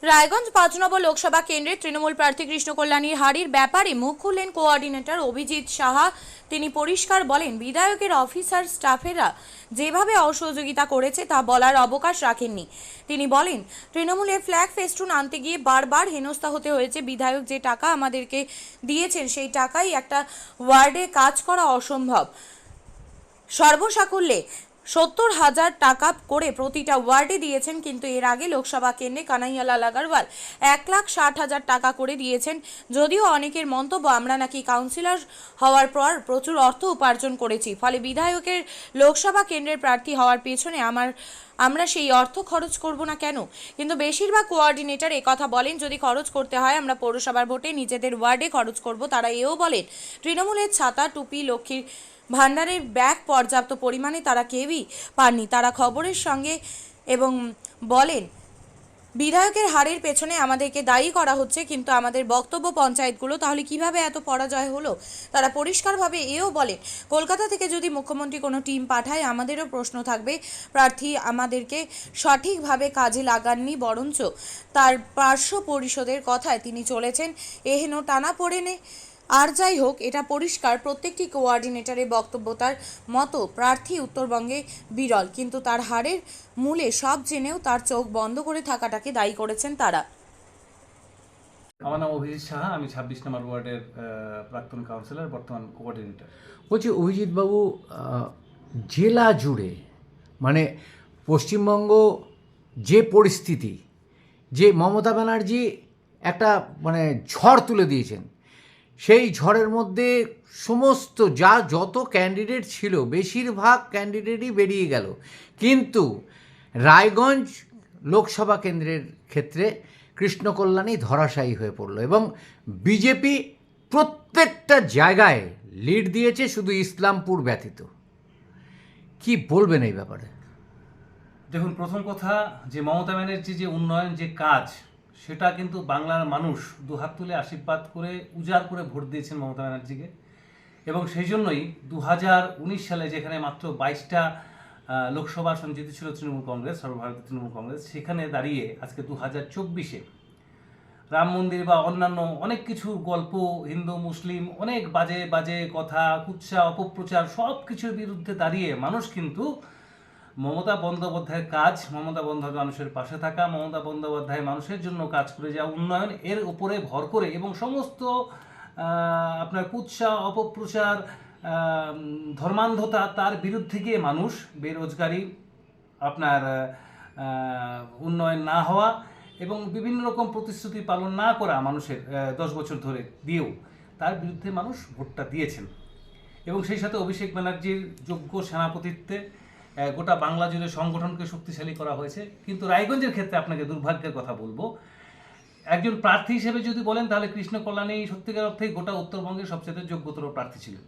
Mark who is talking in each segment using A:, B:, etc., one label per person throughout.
A: রায়গঞ্জ ৫ নম্বর লোকসভা কেন্দ্রের তৃণমূল প্রার্থী কৃষ্ণ কল্যাণীর হারির ব্যাপারে মুখ খুললেন কোঅর্ডিনেটর অভিজিৎ সাহা। তিনি পরিষ্কার বলেন, বিধায়কের অফিসার স্টাফেরা যেভাবে অসহযোগিতা করেছে তা বলার অবকাশ রাখেননি। তিনি বলেন, তৃণমূলের ফ্ল্যাগ ফেস্টুন আনতে গিয়ে বারবার হেনস্থা হতে হয়েছে। বিধায়ক যে টাকা আমাদেরকে দিয়েছেন সেই টাকাই একটা ওয়ার্ডে কাজ করা অসম্ভব। সর্বসাকুল্যে ৭০,০০০ টাকা করে প্রতিটা ওয়ার্ডে দিয়েছেন, কিন্তু এর আগে লোকসভা কেন্দ্রে কানাইয়ালাল আগরওয়াল ১,৬০,০০০ টাকা করে দিয়েছেন। যদিও অনেকের মন্তব্য, আমরা নাকি কাউন্সিলর হওয়ার পর প্রচুর অর্থ উপার্জন করেছি, ফলে বিধায়কের লোকসভা কেন্দ্রের প্রার্থী হওয়ার পেছনে আমরা সেই অর্থ খরচ করব না কেন? কিন্তু বেশিরভাগ কোঅর্ডিনেটর একথা বলেন, যদি খরচ করতে হয় আমরা পৌরসভার ভোটে নিজেদের ওয়ার্ডে খরচ করব। তারা এও বলেন, তৃণমূলের ছাতা, টুপি, লক্ষ্মীর ভান্ডারের ব্যাগ পর্যাপ্ত পরিমাণে তারা কেউই পাননি। তারা খবরের সঙ্গে এবং বলেন, বিধায়কের হারের পেছনে আমাদেরকে দায়ী করা হচ্ছে, কিন্তু আমাদের বক্তব্য পঞ্চায়েতগুলো তাহলে কিভাবে এত পরাজয় হলো? তারা পরিষ্কারভাবে এও বলেন, কলকাতা থেকে যদি মুখ্যমন্ত্রী কোনো টিম পাঠায় আমাদেরও প্রশ্ন থাকবে, প্রার্থী আমাদেরকে সঠিকভাবে কাজে লাগাননি, বরঞ্চ তার পার্শ্ব পরিষদের কথায় তিনি চলেছেন এহেন টানাপোড়েনে। আর যাই হোক, এটা পরিষ্কার প্রত্যেকটি কোঅর্ডিনেটরের বক্তব্য তার মতো প্রার্থী উত্তরবঙ্গে বিরল, কিন্তু তার হারের মূলে সব জেনেও তার চোখ বন্ধ করে থাকাটাকে দায়ী করেছেন তারা।
B: আমার নাম অভিজিৎ সাহা, আমি ২৬ নম্বর ওয়ার্ডের প্রাক্তন কাউন্সিলর, বর্তমান কোঅর্ডিনেটর।
C: বলছি অভিজিৎবাবু, জেলা জুড়ে মানে পশ্চিমবঙ্গ যে পরিস্থিতি, যে মমতা ব্যানার্জি একটা মানে ঝড় তুলে দিয়েছেন, সেই ঝড়ের মধ্যে সমস্ত যত ক্যান্ডিডেট ছিল বেশিরভাগ ক্যান্ডিডেটই বেরিয়ে গেল, কিন্তু রায়গঞ্জ লোকসভা কেন্দ্রের ক্ষেত্রে কৃষ্ণ কল্যাণী ধরাশায়ী হয়ে পড়ল এবং বিজেপি প্রত্যেকটা জায়গায় লিড দিয়েছে, শুধু ইসলামপুর ব্যতীত। কি বলবেন এই ব্যাপারে?
B: দেখুন, প্রথম কথা যে মমতা ব্যানার্জির যে উন্নয়ন যে কাজ, সেটা কিন্তু বাংলার মানুষ দুহাত তুলে আশীর্বাদ করে উজাড় করে ভোট দিয়েছেন মমতা ব্যানার্জিকে। এবং সেই জন্যই ২০১৯ সালে যেখানে মাত্র ২২টা লোকসভা আসন জিতেছিল তৃণমূল কংগ্রেস, সর্বভারতীয় তৃণমূল কংগ্রেস, সেখানে দাঁড়িয়ে আজকে ২০২৪-এ রাম মন্দির বা অন্যান্য অনেক কিছু গল্প, হিন্দু মুসলিম অনেক বাজে বাজে কথা, কুৎসা, অপপ্রচার সব কিছুর বিরুদ্ধে দাঁড়িয়ে মানুষ কিন্তু মমতা বন্দ্যোপাধ্যায়ের কাজ, মমতা বন্দ্যোপাধ্যায় মানুষের পাশে থাকা, মমতা বন্দ্যোপাধ্যায় মানুষের জন্য কাজ করে যাওয়া, উন্নয়ন, এর উপরে ভর করে এবং সমস্ত আপনার কুৎসা, অপপ্রচার, ধর্মান্ধতা, তার বিরুদ্ধে গিয়ে মানুষ বেরোজগারি, আপনার উন্নয়ন না হওয়া এবং বিভিন্ন রকম প্রতিশ্রুতি পালন না করা মানুষের 10 বছর ধরে দিয়েও তার বিরুদ্ধে মানুষ ভোটটা দিয়েছেন। এবং সেই সাথে অভিষেক ব্যানার্জির যোগ্য সেনাপতিত্বে গোটা বাংলা জুড়ে সংগঠনকে শক্তিশালী করা হয়েছে। কিন্তু রায়গঞ্জের ক্ষেত্রে আপনাকে দুর্ভাগ্যের কথা বলবো, একজন প্রার্থী হিসেবে যদি বলেন তাহলে কৃষ্ণ কল্যাণী সত্যিকার অর্থেই গোটা উত্তরবঙ্গের সবচেয়ে যোগ্যতর প্রার্থী ছিলেন।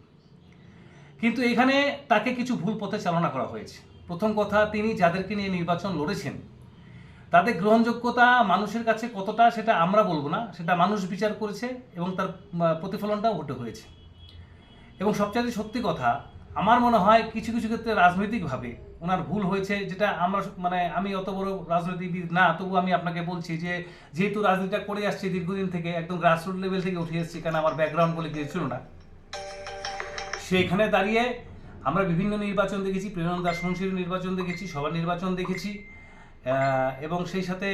B: কিন্তু এখানে তাকে কিছু ভুল পথে চালনা করা হয়েছে। প্রথম কথা, তিনি যাদেরকে নিয়ে নির্বাচন লড়েছেন তাদের গ্রহণযোগ্যতা মানুষের কাছে কতটা সেটা আমরা বলবো না, সেটা মানুষ বিচার করেছে এবং তার প্রতিফলনটাও ভোটে হয়েছে। এবং সবচেয়ে সত্যি কথা, আমার মনে হয় কিছু কিছু ক্ষেত্রে রাজনৈতিকভাবে ওনার ভুল হয়েছে, যেটা আমরা আমি অত বড় রাজনীতিবিদ না, তবু আমি আপনাকে বলছি যে যেহেতু রাজনীতিটা করে আসছি দীর্ঘদিন থেকে, একদম গ্রাসরুট লেভেল থেকে উঠে এসেছি, কারণ আমার ব্যাকগ্রাউন্ড বলে কিছু ছিল না, সেইখানে দাঁড়িয়ে আমরা বিভিন্ন নির্বাচন দেখেছি, প্রেরণ দাস মুন্সির নির্বাচন দেখেছি, সভা নির্বাচন দেখেছি, এবং সেই সাথে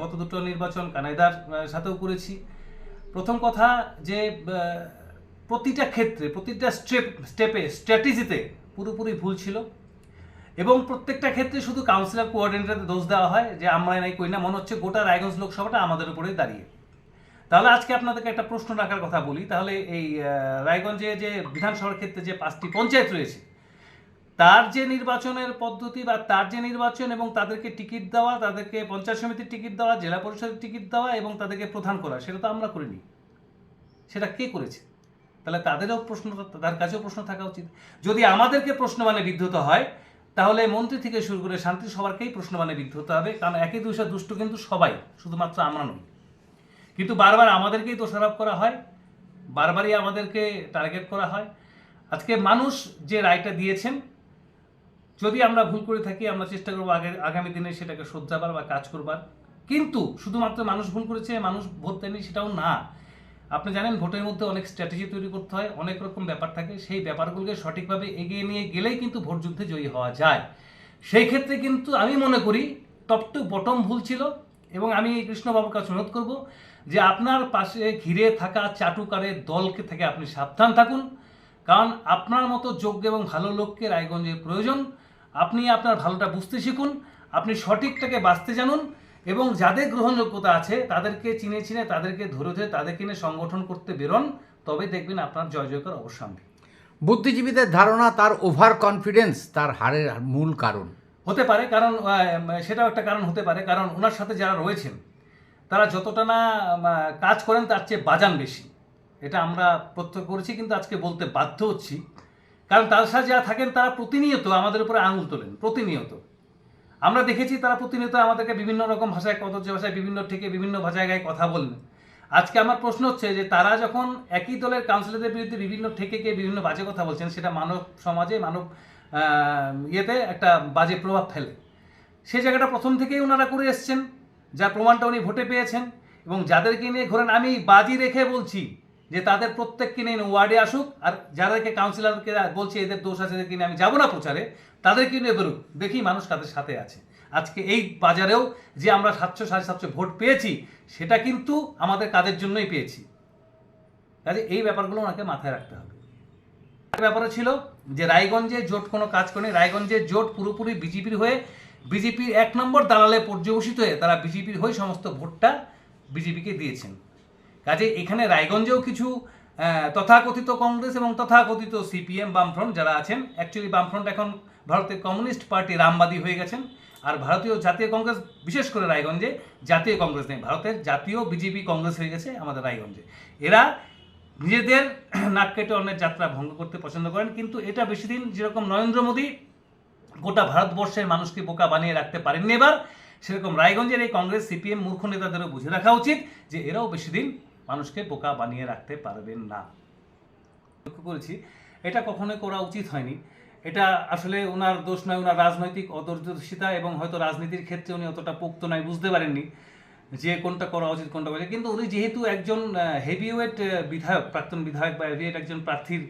B: গত দুটো নির্বাচন কানাইদার সাথেও করেছি। প্রথম কথা যে প্রতিটা ক্ষেত্রে, প্রতিটা স্টেপে, স্ট্র্যাটেজিতে পুরোপুরি ভুল ছিল এবং প্রত্যেকটা ক্ষেত্রে শুধু কাউন্সিলর কোঅর্ডিনেটরদের দোষ দেওয়া হয় যে আমরা নাই কই না, মনে হচ্ছে গোটা রায়গঞ্জ লোকসভাটা আমাদের উপরেই দাঁড়িয়ে। তাহলে আজকে আপনাদেরকে একটা প্রশ্ন রাখার কথা বলি, তাহলে এই রায়গঞ্জে যে বিধানসভার ক্ষেত্রে যে 5টি পঞ্চায়েত রয়েছে, তার যে নির্বাচনের পদ্ধতি বা তার যে নির্বাচন এবং তাদেরকে টিকিট দেওয়া, তাদেরকে পঞ্চায়েত সমিতির টিকিট দেওয়া, জেলা পরিষদের টিকিট দেওয়া এবং তাদেরকে প্রধান করা, সেটা তো আমরা করিনি, সেটা কে করেছে? তাহলে তাদেরও প্রশ্ন, তার কাছেও প্রশ্ন থাকা উচিত। যদি আমাদেরকে প্রশ্ন মানে বিদ্ধ হয়, তাহলে মন্ত্রী থেকে শুরু করে শান্তি সবারকেই প্রশ্ন মানে বিদ্ধ হতে হবে, কারণ একই দুইশো দুষ্ট কিন্তু সবাই, শুধুমাত্র আমরা নই। কিন্তু বারবার আমাদেরকেই দোষারোপ করা হয়, বারবারই আমাদেরকে টার্গেট করা হয়। আজকে মানুষ যে রায়টা দিয়েছেন, যদি আমরা ভুল করে থাকি আমরা চেষ্টা করবো আগামী দিনে সেটাকে শোধরাবার বা কাজ করবার, কিন্তু শুধুমাত্র মানুষ ভুল করেছে, মানুষ ভোট দেয়নি সেটাও না। আপনি জানেন ভোটের মধ্যে অনেক স্ট্র্যাটেজি তৈরি করতে হয়, অনেক রকম ব্যাপার থাকে, সেই ব্যাপারগুলোকে সঠিকভাবে এগিয়ে নিয়ে গেলেই কিন্তু ভোট যুদ্ধে জয়ী হওয়া যায়। সেই ক্ষেত্রে কিন্তু আমি মনে করি টপ টু বটম ভুল ছিল, এবং আমি কৃষ্ণবাবুর কাছে অনুরোধ করব যে আপনার পাশে ঘিরে থাকা চাটুকারের দলকে থেকে আপনি সাবধান থাকুন, কারণ আপনার মতো যোগ্য এবং ভালো লোককে রায়গঞ্জের প্রয়োজন। আপনি আপনার ভালোটা বুঝতে শিখুন, আপনি সঠিকটাকে বাঁচতে জানুন, এবং যাদের গ্রহণযোগ্যতা আছে তাদেরকে চিনে চিনে, তাদেরকে ধরে ধরে, তাদেরকে নিয়ে সংগঠন করতে বেরোন, তবে দেখবেন আপনার জয় জয়কার অবশ্যই আনবে।
C: বুদ্ধিজীবীদের ধারণা তার ওভার কনফিডেন্স তার হারের মূল কারণ
B: হতে পারে, কারণ সেটাও একটা কারণ হতে পারে, কারণ ওনার সাথে যারা রয়েছেন তারা যতটা না কাজ করেন তার চেয়ে বাজান বেশি, এটা আমরা প্রত্যক্ষ করেছি, কিন্তু আজকে বলতে বাধ্য হচ্ছি, কারণ তার সাথে যারা থাকেন তারা প্রতিনিয়ত আমাদের উপরে আঙুল তোলেন, প্রতিনিয়ত আমরা দেখেছি তারা প্রতিনিয়ত আমাদেরকে বিভিন্ন রকম ভাষায়, কদর্য ভাষায়, বিভিন্ন থেকে বিভিন্ন জায়গায় কথা বলেন। আজকে আমার প্রশ্ন হচ্ছে যে তারা যখন একই দলের কাউন্সিলরদের বিরুদ্ধে বিভিন্ন থেকে বিভিন্ন বাজে কথা বলছেন, সেটা মানব সমাজে, মানব ইয়েতে একটা বাজে প্রভাব ফেলে। সেই জায়গাটা প্রথম থেকেই ওনারা করে এসছেন, যার প্রমাণটা উনি ভোটে পেয়েছেন। এবং যাদেরকে নিয়ে ঘোরেন, আমি বাজি রেখে বলছি যে তাদের প্রত্যেককে নিয়ে ওয়ার্ডে আসুক, আর যাদেরকে কাউন্সিলরকে বলছে এদের দোষ আছে, এদেরকে নিয়ে আমি যাবো না প্রচারে, তাদেরকে নিয়ে বেরুক, দেখি মানুষ তাদের সাথে আছে। আজকে এই বাজারেও যে আমরা 700 750 ভোট পেয়েছি, সেটা কিন্তু আমাদের কাজের জন্যই পেয়েছি। কাজে এই ব্যাপারগুলো ওনাকে মাথায় রাখতে হবে। ব্যাপারও ছিল যে রায়গঞ্জে জোট কোনো কাজ করেনি, রায়গঞ্জে জোট পুরোপুরি বিজেপির হয়ে, বিজেপির 1 নম্বর দালালে পর্যবসিত হয়ে তারা বিজেপির হয়ে সমস্ত ভোটটা বিজেপিকে দিয়েছেন। কাজে এখানে রায়গঞ্জেও কিছু তথাকথিত কংগ্রেস এবং তথাকথিত সিপিএম বামফ্রন্ট যারা আছেন, অ্যাকচুয়ালি বামফ্রন্ট এখন ভারতের কমিউনিস্ট পার্টি রামবাদী হয়ে গেছেন, আর ভারতীয় জাতীয় কংগ্রেস, বিশেষ করে রায়গঞ্জে জাতীয় কংগ্রেস নেই, ভারতের জাতীয় বিজেপি কংগ্রেস হয়ে গেছে আমাদের রায়গঞ্জে। এরা নিজেদের নাক কেটে অন্যের যাত্রা ভঙ্গ করতে পছন্দ করেন, কিন্তু এটা বেশি দিন, যেরকম নরেন্দ্র মোদী গোটা ভারতবর্ষের মানুষকে বোকা বানিয়ে রাখতে পারেননি এবার, সেরকম রায়গঞ্জের এই কংগ্রেস সিপিএম মূর্খ নেতাদেরও বুঝে রাখা উচিত যে এরাও বেশি দিন মানুষকে বোকা বানিয়ে রাখতে পারবেন না। লক্ষ্য করেছি এটা কখনোই করা উচিত হয়নি, এটা আসলে ওনার দোষ নয়, ওনার রাজনৈতিক অদূরদর্শিতা, এবং হয়তো রাজনীতির ক্ষেত্রে উনি অতটা পোক্ত নয়, বুঝতে পারেননি যে কোনটা করা উচিত কোনটা করা। কিন্তু উনি যেহেতু একজন হেভিওয়েট বিধায়ক, প্রাক্তন বিধায়ক বা হেভিওয়েট একজন প্রার্থীর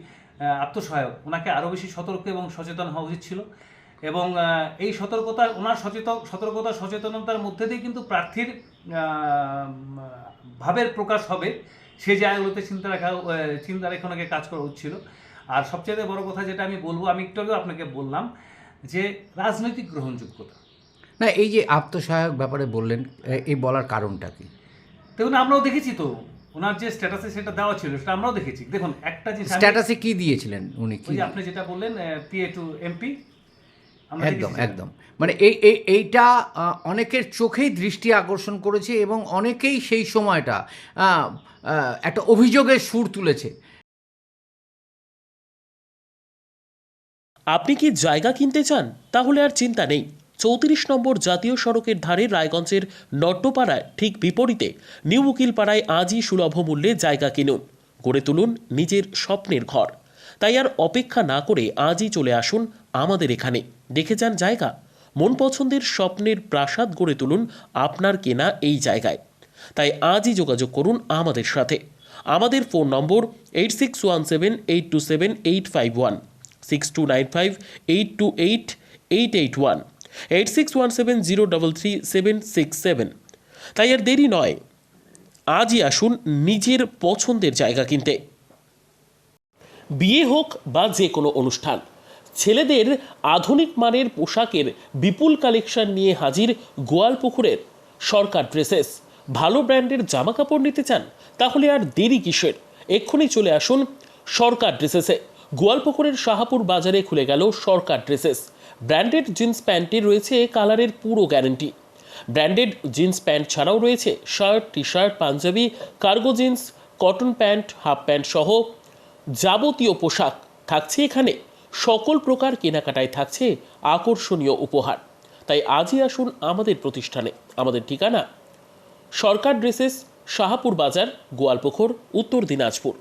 B: আত্মসহায়ক, ওনাকে আরও বেশি সতর্ক এবং সচেতন হওয়া উচিত ছিল। এবং এই সতর্কতা, ওনার সচেতনতার মধ্যে দিয়ে কিন্তু প্রার্থীর ভাবের প্রকাশ হবে, সে জায়গাগুলোতে চিন্তা রেখে ওনাকে কাজ করা উচিত ছিল। আর সবচেয়ে বড় কথা যেটা আমি বলবো, আমি একটু আগেও আপনাকে বললাম যে রাজনৈতিক গ্রহণযোগ্যতা।
C: না, এই যে আত্মসহায়ক ব্যাপারে বললেন, এই বলার কারণটা কি?
B: দেখুন, আমরাও দেখেছি তো ওনার যে স্ট্যাটাসে সেটা দেওয়া ছিল, সেটা আমরাও দেখেছি। দেখুন, একটা জিনিস
C: স্ট্যাটাসে কি দিয়েছিলেন উনি? কি
B: আপনি যেটা বললেন PA to MP,
C: একদম একদম, মানে এইটা অনেকের চোখেই দৃষ্টি আকর্ষণ করেছে, এবং অনেকেই সেই সময়টা একটা অভিযোগের সুর তুলেছে।
D: আপনি কি জায়গা কিনতে চান? তাহলে আর চিন্তা নেই। 34 নম্বর জাতীয় সড়কের ধারে রায়গঞ্জের নট্টপাড়ায় ঠিক বিপরীতে নিউ উকিলপাড়ায় আজই সুলভ মূল্যে জায়গা কিনুন, গড়ে তুলুন নিজের স্বপ্নের ঘর। তাই আর অপেক্ষা না করে আজই চলে আসুন আমাদের এখানে, দেখে যান জায়গা। মন পছন্দের স্বপ্নের প্রাসাদ গড়ে তুলুন আপনার কেনা এই জায়গায়। তাই আজই যোগাযোগ করুন আমাদের সাথে। আমাদের ফোন নম্বর 8617827851, 6295828881, 8617033767। তাই আর দেরি নয়, আজই আসুন নিজের পছন্দের জায়গা কিনতে। বিয়ে হোক বা যে কোনো অনুষ্ঠান, ছেলেদের আধুনিক মানের পোশাকের বিপুল কালেকশন নিয়ে হাজির গোয়ালপুকুরের সরকার ড্রেসেস। ভালো ব্র্যান্ডের জামা কাপড় নিতে চান? তাহলে আর দেরি কিসের, এক্ষুনি চলে আসুন সরকার ড্রেসেসে। গোয়ালপুকুরের শাহাপুর বাজারে খুলে গেল সরকার ড্রেসেস। ব্র্যান্ডেড জিন্স প্যান্টে রয়েছে কালারের পুরো গ্যারেন্টি। ব্র্যান্ডেড জিন্স প্যান্ট ছাড়াও রয়েছে shirt, T shirt, panjabi, cargo jeans, cotton pant, half pant সহ যাবতীয় পোশাক থাকছে এখানে। সকল প্রকার কেনাকাটায় থাকছে আকর্ষণীয় উপহার। তাই আজই আসুন আমাদের প্রতিষ্ঠানে। আমাদের ঠিকানা সরকার ড্রেসেস, শাহাপুর বাজার, গোয়ালপুকুর, উত্তর দিনাজপুর।